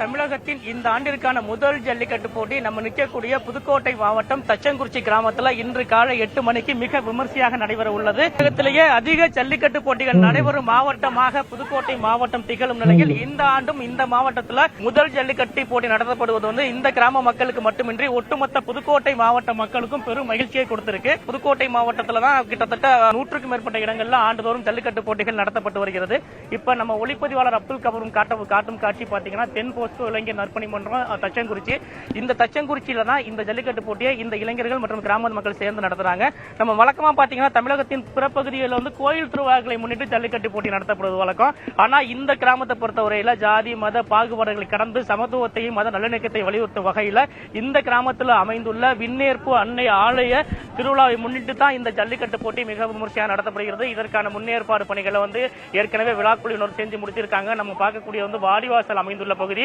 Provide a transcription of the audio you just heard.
தமிழகத்தின் இந்த ஆண்டிற்கான முதல் ஜல்லிக்கட்டு போட்டி நம்ம நிற்கக்கூடிய புதுக்கோட்டை மாவட்டம் தச்சங்குறிச்சி கிராமத்தில் இன்று காலை 8 மணிக்கு மிக விமர்சையாக நடைபெற உள்ளது. தமிழகத்திலேயே அதிக ஜல்லிக்கட்டு போட்டிகள் நடைபெறும் மாவட்டமாக புதுக்கோட்டை மாவட்டம் திகழும் நிலையில் இந்த ஆண்டும் இந்த மாவட்டத்தில் முதல் ஜல்லிக்கட்டு போட்டி நடத்தப்படுவது இந்த கிராம மக்களுக்கு மட்டுமின்றி ஒட்டுமொத்த புதுக்கோட்டை மாவட்ட மக்களுக்கும் பெரும் மகிழ்ச்சியை கொடுத்திருக்கு. புதுக்கோட்டை மாவட்டத்தில் தான் கிட்டத்தட்ட 100க்கும் மேற்பட்ட இடங்களில் ஆண்டுதோறும் ஜல்லிக்கட்டு போட்டிகள் நடத்தப்பட்டு வருகிறது. இப்ப நம்ம ஒளிப்பதிவாளர் அப்துல் கபூரும் காட்டும் காட்சி பாத்தீங்கன்னா தென் இளைஞர் நற்பணி மன்றம் தச்சங்குறிச்சி. இந்த தச்சங்குறிச்சியில தான் இந்த ஜல்லிக்கட்டு போட்டியை இந்த இளைஞர்கள் மற்றும் கிராம மக்கள் சேர்ந்து நடத்துறாங்க. நம்ம வழக்கமா பாத்தீங்கன்னா தமிழகத்தின் பிறப்பகுதியில் கோயில் திருவிழாக்களை முன்னிட்டு ஜல்லிக்கட்டு போட்டி நடத்தப்படுவது வழக்கம். ஆனா இந்த கிராமத்தை பொறுத்தவரையில ஜாதி மத பாகுபாடுகளை கடந்து சமத்துவத்தையும் மத நல்லிணக்கத்தை வலியுறுத்தும் வகையில இந்த கிராமத்தில் அமைந்துள்ள விண்ணேற்பு அன்னை ஆலய திருவிழாவை முன்னிட்டு தான் இந்த ஜல்லிக்கட்டு போட்டி மிக விமர்சையாக நடத்தப்படுகிறது. இதற்கான முன்னேற்பாடு பணிகளை ஏற்கனவே விழாக்குழுவினர் செஞ்சு முடிச்சிருக்காங்க. நம்ம பார்க்கக்கூடிய வாடிவாசல் அமைந்துள்ள பகுதி